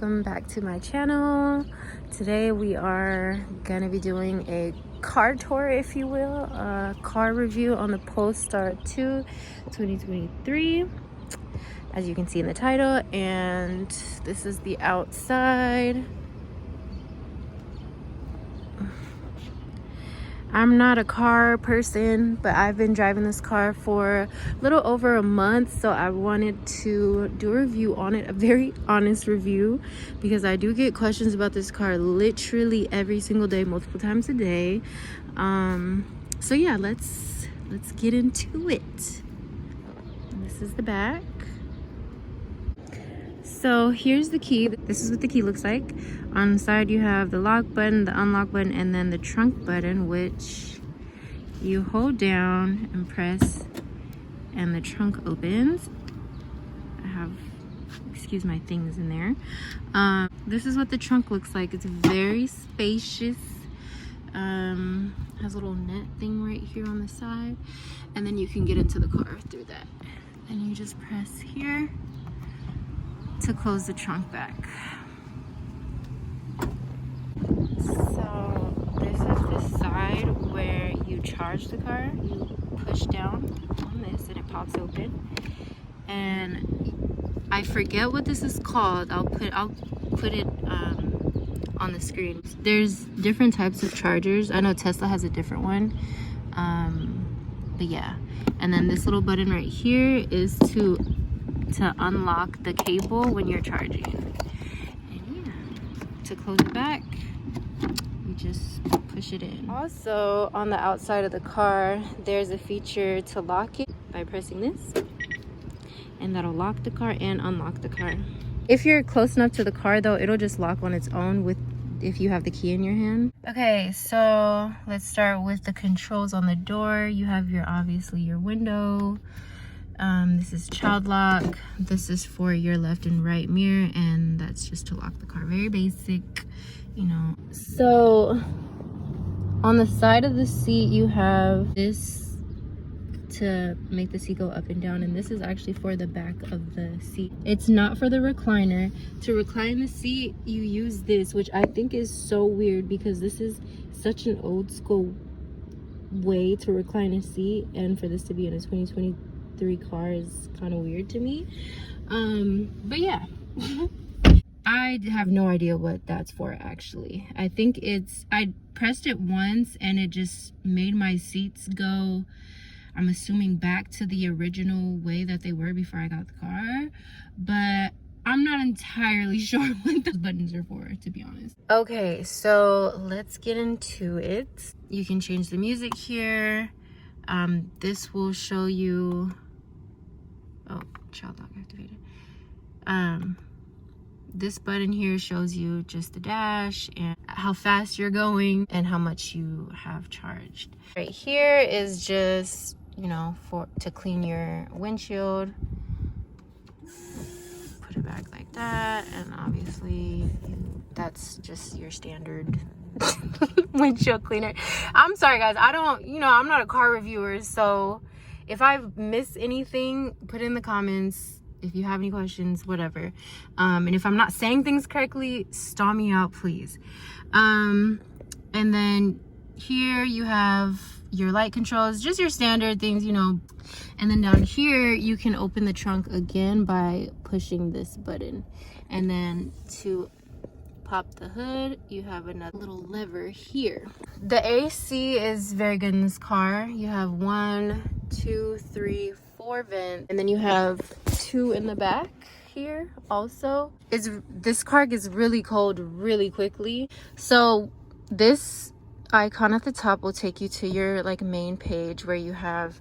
welcome back to my channel. Today we are gonna be doing a car tour, if you will, a car review on the Polestar 2 2023, as you can see in the title. And this is the outside. I'm not a car person, but I've been driving this car for a little over a month, so I wanted to do a review on it, a very honest review, because I do get questions about this car literally every single day, multiple times a day. So yeah, let's get into it. And this is the back. So here's the key. This is what the key looks like. On the side you have the lock button, the unlock button, and then the trunk button, which you hold down and press and the trunk opens. I have, excuse my things in there. This is what the trunk looks like. It's very spacious. Has a little net thing right here on the side, and then you can get into the car through that. And you just press here to close the trunk back. So this is the side where you charge the car. You push down on this and it pops open. And I forget what this is called. I'll put it on the screen. There's different types of chargers. I know Tesla has a different one. But yeah. And then this little button right here is to unlock the cable when you're charging. And yeah, to close it back, you just push it in. Also, on the outside of the car, there's a feature to lock it by pressing this, and that'll lock the car and unlock the car. If you're close enough to the car though, it'll just lock on its own if you have the key in your hand. Okay, so let's start with the controls on the door. You have obviously your window. This is child lock. This is for your left and right mirror, and that's just to lock the car. Very basic, you know. So on the side of the seat you have this to make the seat go up and down, and this is actually for the back of the seat. It's not for the recliner. To recline the seat you use this, which I think is so weird because this is such an old school way to recline a seat, and for this to be in a 2023 car is kind of weird to me. But yeah. I have no idea what that's for actually. I think I pressed it once and it just made my seats go, I'm assuming, back to the original way that they were before I got the car, but I'm not entirely sure what those buttons are for, to be honest. Okay, so let's get into it. You can change the music here. This will show you, oh, child lock activated. This button here shows you just the dash and how fast you're going and how much you have charged. Right here is just, you know, to clean your windshield. Put it back like that, and obviously that's just your standard windshield cleaner. I'm sorry guys, I'm not a car reviewer, so if I miss anything, put it in the comments. If you have any questions, whatever. And if I'm not saying things correctly, stomp me out, please. And then here you have your light controls, just your standard things, you know. And then down here, you can open the trunk again by pushing this button. And then to pop the hood, you have another little lever here. The AC is very good in this car. You have 1, 2, 3, 4 vents, and then you have 2 in the back here also. This car gets really cold really quickly, so this icon at the top will take you to your main page where you have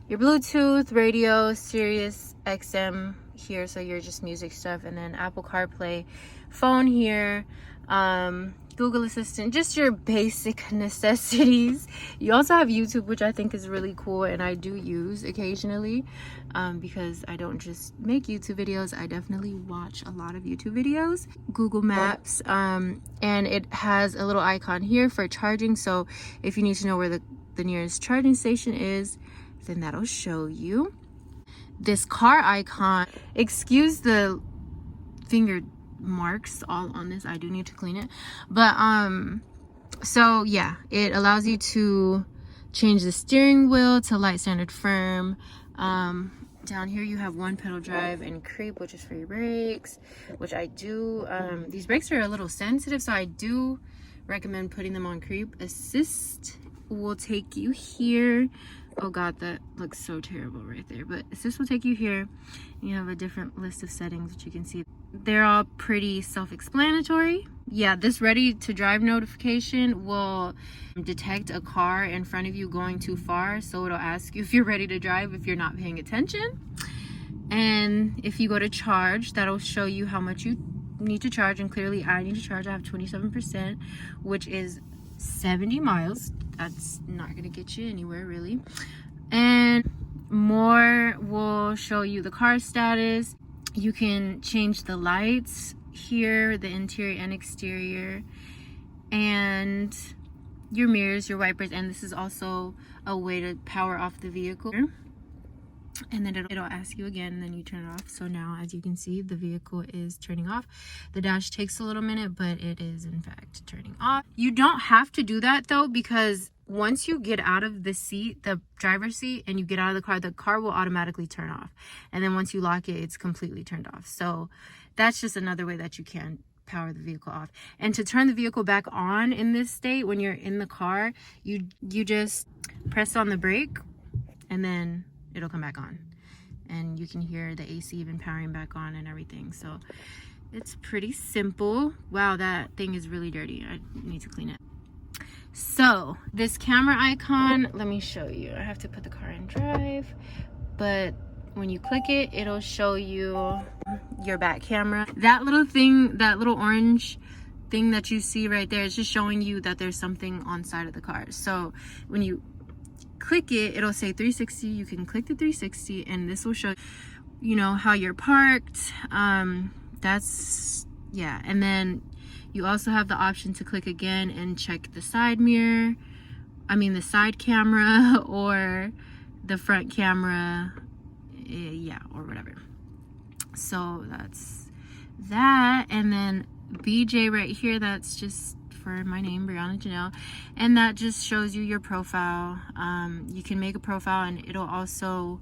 your Bluetooth, radio, Sirius XM here, so your just music stuff, and then Apple CarPlay, phone here, Google Assistant, just your basic necessities. You also have YouTube, which I think is really cool, and I do use occasionally, because I don't just make YouTube videos, I definitely watch a lot of YouTube videos. Google Maps, and it has a little icon here for charging, so if you need to know where the nearest charging station is, then that'll show you. This car icon, excuse the finger marks all on this. I do need to clean it, but so yeah, it allows you to change the steering wheel to light, standard, firm. Down here you have one pedal drive and creep, which is for your brakes, which I do. These brakes are a little sensitive, so I do recommend putting them on creep. Assist will take you here. Oh god, that looks so terrible right there, but assist will take you here. You have a different list of settings that you can see. They're all pretty self-explanatory. Yeah, this ready to drive notification will detect a car in front of you going too far, so it'll ask you if you're ready to drive if you're not paying attention. And if you go to charge, that'll show you how much you need to charge, and clearly I need to charge. I have 27%, which is 70 miles. That's not gonna get you anywhere really. And more will show you the car status. You can change the lights here, the interior and exterior, and your mirrors, your wipers, and this is also a way to power off the vehicle. And then it'll ask you again, and then you turn it off. So now, as you can see, the vehicle is turning off. The dash takes a little minute, but it is in fact turning off. You don't have to do that though, because once you get out of the seat, the driver's seat, and you get out of the car will automatically turn off. And then once you lock it, it's completely turned off. So that's just another way that you can power the vehicle off. And to turn the vehicle back on in this state, when you're in the car, you just press on the brake, and then it'll come back on, and you can hear the AC even powering back on and everything. So it's pretty simple. Wow, that thing is really dirty. I need to clean it. So this camera icon, let me show you. I have to put the car in drive, but when you click it, it'll show you your back camera. That little thing, that little orange thing that you see right there, is just showing you that there's something on side of the car. So when you click it, it'll say 360. You can click the 360, and this will show you know how you're parked. That's, yeah. And then you also have the option to click again and check the side mirror, the side camera, or the front camera, yeah, or whatever. So that's that. And then BJ right here, that's just for my name, Brianna Janelle, and that just shows you your profile. You can make a profile, and it'll also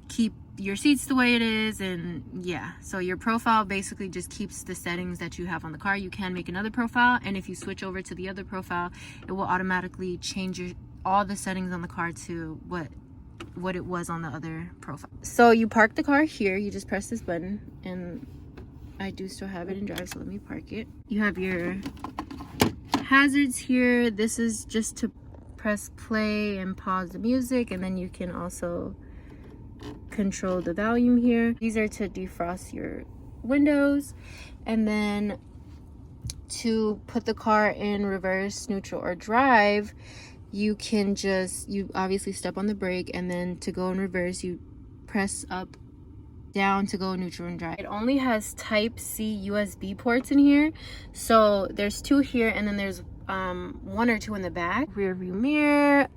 keep your seats the way it is. And yeah, so your profile basically just keeps the settings that you have on the car. You can make another profile, and if you switch over to the other profile, it will automatically change all the settings on the car to what it was on the other profile. So you park the car here, you just press this button, and I do still have it in drive, so let me park it. You have your hazards here. This is just to press play and pause the music, and then you can also control the volume here. These are to defrost your windows, and then to put the car in reverse, neutral, or drive, you can you obviously step on the brake, and then to go in reverse, you press up down to go neutral and drive. It only has type C USB ports in here, so there's 2 here, and then there's 1 or 2 in the back. Rear view mirror,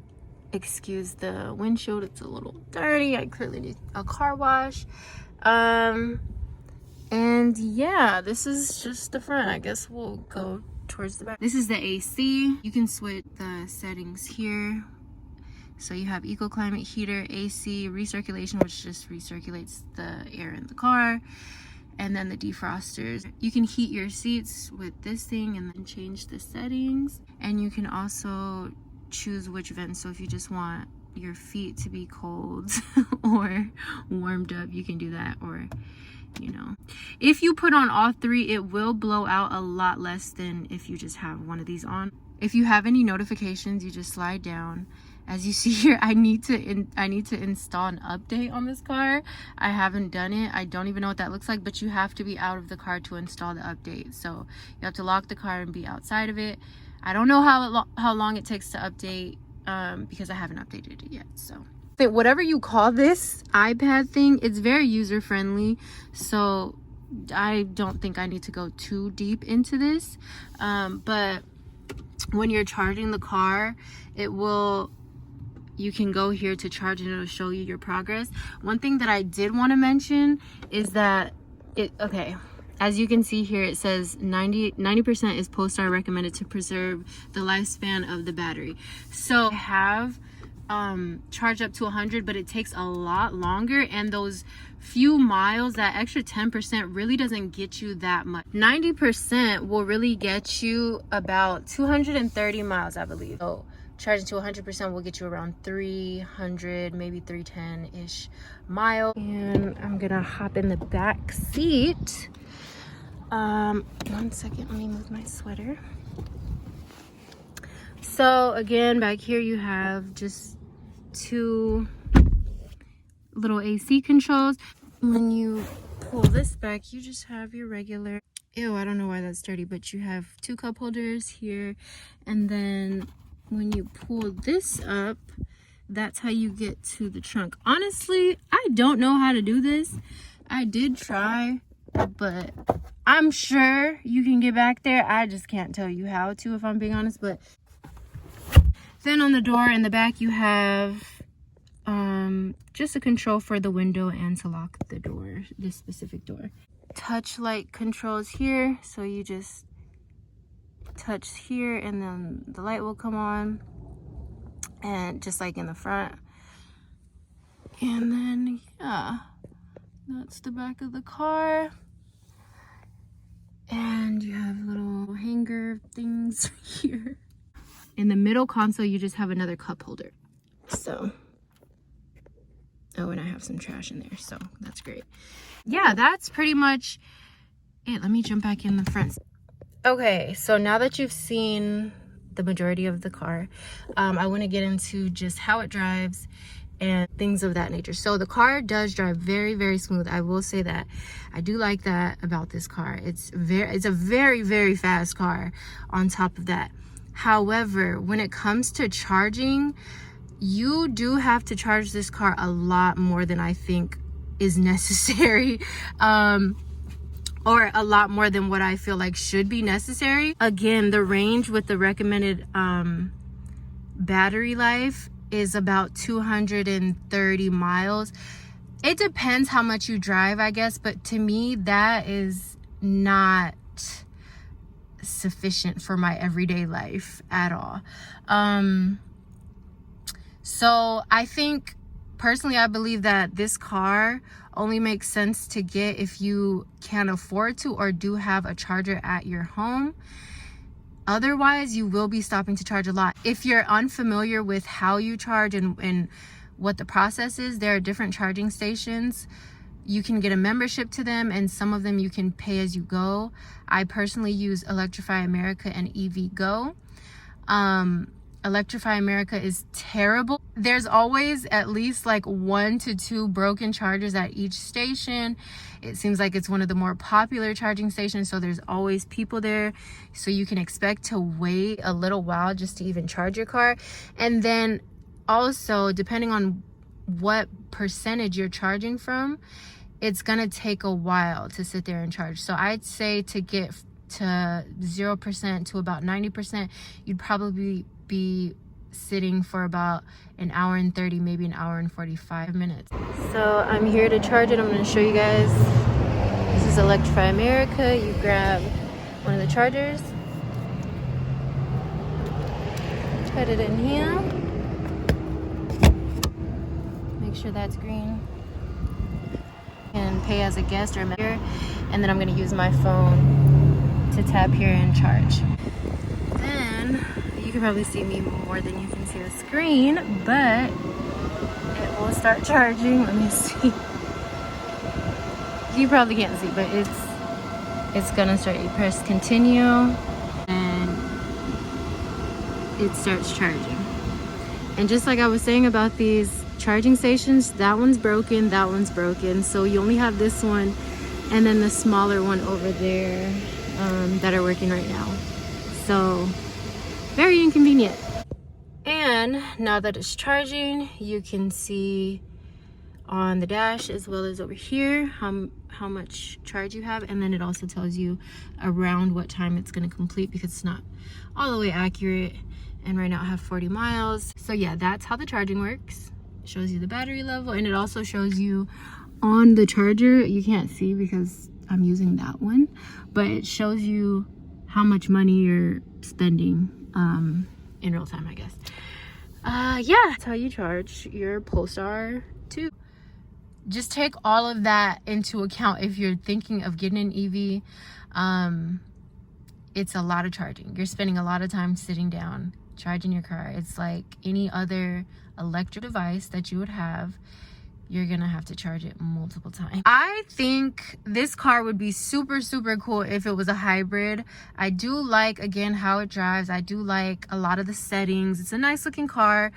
excuse the windshield, it's a little dirty. I clearly need a car wash. And yeah, this is just the front. I guess we'll go towards the back. This is the AC. You can switch the settings here. So you have eco climate, heater, AC, recirculation, which just recirculates the air in the car, and then the defrosters. You can heat your seats with this thing and then change the settings. And you can also choose which vent. So if you just want your feet to be cold or warmed up, you can do that. Or, you know, if you put on all 3, it will blow out a lot less than if you just have one of these on. If you have any notifications, you just slide down. As you see here, I need to install an update on this car. I haven't done it. I don't even know what that looks like, but you have to be out of the car to install the update. So you have to lock the car and be outside of it. I don't know how long it takes to update because I haven't updated it yet. So whatever you call this iPad thing, it's very user friendly. So I don't think I need to go too deep into this. But when you're charging the car, you can go here to charge, and it'll show you your progress. One thing that I did want to mention is that okay, as you can see here, it says 90% is Polestar recommended to preserve the lifespan of the battery. So I have charged up to 100, but it takes a lot longer, and those few miles, that extra 10% really doesn't get you that much. 90% will really get you about 230 miles, I believe. So charging to 100% will get you around 300, maybe 310-ish miles. And I'm gonna hop in the back seat. 1 second, let me move my sweater. So again, back here you have just 2 little AC controls. When you pull this back, you just have your regular, ew, I don't know why that's dirty, but you have 2 cup holders here. And then when you pull this up, that's how you get to the trunk. Honestly, I don't know how to do this. I did try, but I'm sure you can get back there. I just can't tell you how to, if I'm being honest. But then on the door in the back, you have just a control for the window and to lock the door, this specific door. Touch light controls here, so you just touch here and then the light will come on, and just like in the front. And then yeah, that's the back of the car. And you have little hanger things here. In the middle console, you just have another cup holder. So, oh, and I have some trash in there, so that's great. Yeah, that's pretty much it. Let me jump back in the front. Okay, so now that you've seen the majority of the car, I want to get into just how it drives and things of that nature. So the car does drive very, very smooth. I will say that. I do like that about this car. It's a very, very fast car on top of that. However, when it comes to charging, you do have to charge this car a lot more than I think is necessary. Or a lot more than what I feel like should be necessary. Again, the range with the recommended battery life is about 230 miles. It depends how much you drive, I guess, but to me that is not sufficient for my everyday life at all. So I think personally, I believe that this car only makes sense to get if you can afford to or do have a charger at your home. Otherwise, you will be stopping to charge a lot. If you're unfamiliar with how you charge and what the process is, there are different charging stations. You can get a membership to them, and some of them you can pay as you go. I personally use Electrify America and EV Go. Electrify America is terrible. There's always at least like 1 to 2 broken chargers at each station. It seems like it's one of the more popular charging stations, so there's always people there, so you can expect to wait a little while just to even charge your car. And then also, depending on what percentage you're charging from, it's gonna take a while to sit there and charge. So I'd say to get to 0% to about 90%, you'd probably be sitting for about an hour and 30, maybe an hour and 45 minutes. So I'm here to charge it. I'm going to show you guys. This is Electrify America. You grab one of the chargers, put it in here, make sure that's green, and pay as a guest or a member. And then I'm going to use my phone to tap here and charge. Then you can probably see me more than you can see the screen, but it will start charging. Let me see. You probably can't see, but it's gonna start. You press continue and it starts charging. And just like I was saying about these charging stations, that one's broken, that one's broken, so you only have this one and then the smaller one over there that are working right now. So very inconvenient. And now that it's charging, you can see on the dash as well as over here how much charge you have, and then it also tells you around what time it's going to complete, because it's not all the way accurate. And right now I have 40 miles. So yeah, that's how the charging works. It shows you the battery level, and it also shows you on the charger, you can't see because I'm using that one, but it shows you how much money you're spending in real time, I guess. Yeah, that's how you charge your Polestar 2. Just take all of that into account if you're thinking of getting an EV. It's a lot of charging. You're spending a lot of time sitting down charging your car. It's like any other electric device that you would have. You're gonna have to charge it multiple times. I think this car would be super, super cool if it was a hybrid. I do like, again, how it drives. I do like a lot of the settings. It's a nice looking car.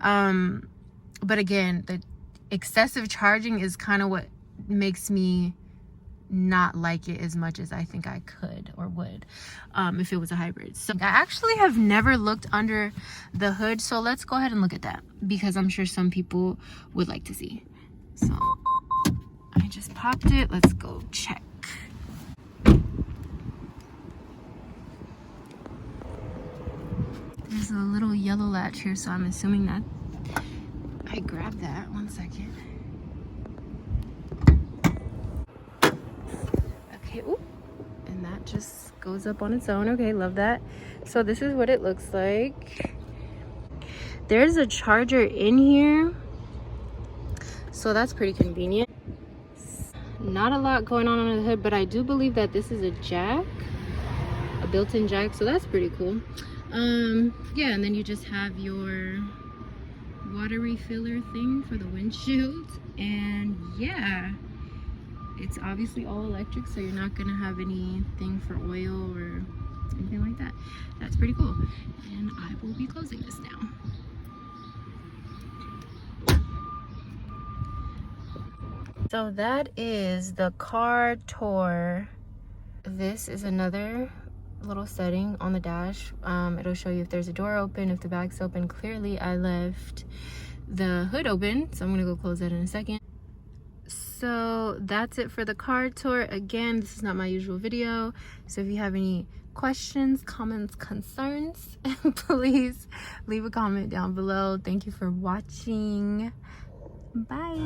But again, the excessive charging is kind of what makes me not like it as much as I think I could or would if it was a hybrid. So I actually have never looked under the hood, so let's go ahead and look at that, because I'm sure some people would like to see. So I just popped it. Let's go check. There's a little yellow latch here, so I'm assuming that I grabbed that. 1 second. Okay, ooh, and that just goes up on its own. Okay, love that. So this is what it looks like. There's a charger in here, so that's pretty convenient. Not a lot going on under the hood, but I do believe that this is a jack, a built-in jack, so that's pretty cool. Yeah, and then you just have your water refiller thing for the windshield, and yeah, it's obviously all electric, so you're not gonna have anything for oil or anything like that. That's pretty cool. And I will be closing this now. So that is the car tour. This is another little setting on the dash. It'll show you if there's a door open, if the back's open. Clearly I left the hood open, so I'm gonna go close that in a second. So that's it for the car tour. Again, this is not my usual video, so if you have any questions, comments, concerns, please leave a comment down below. Thank you for watching. Bye.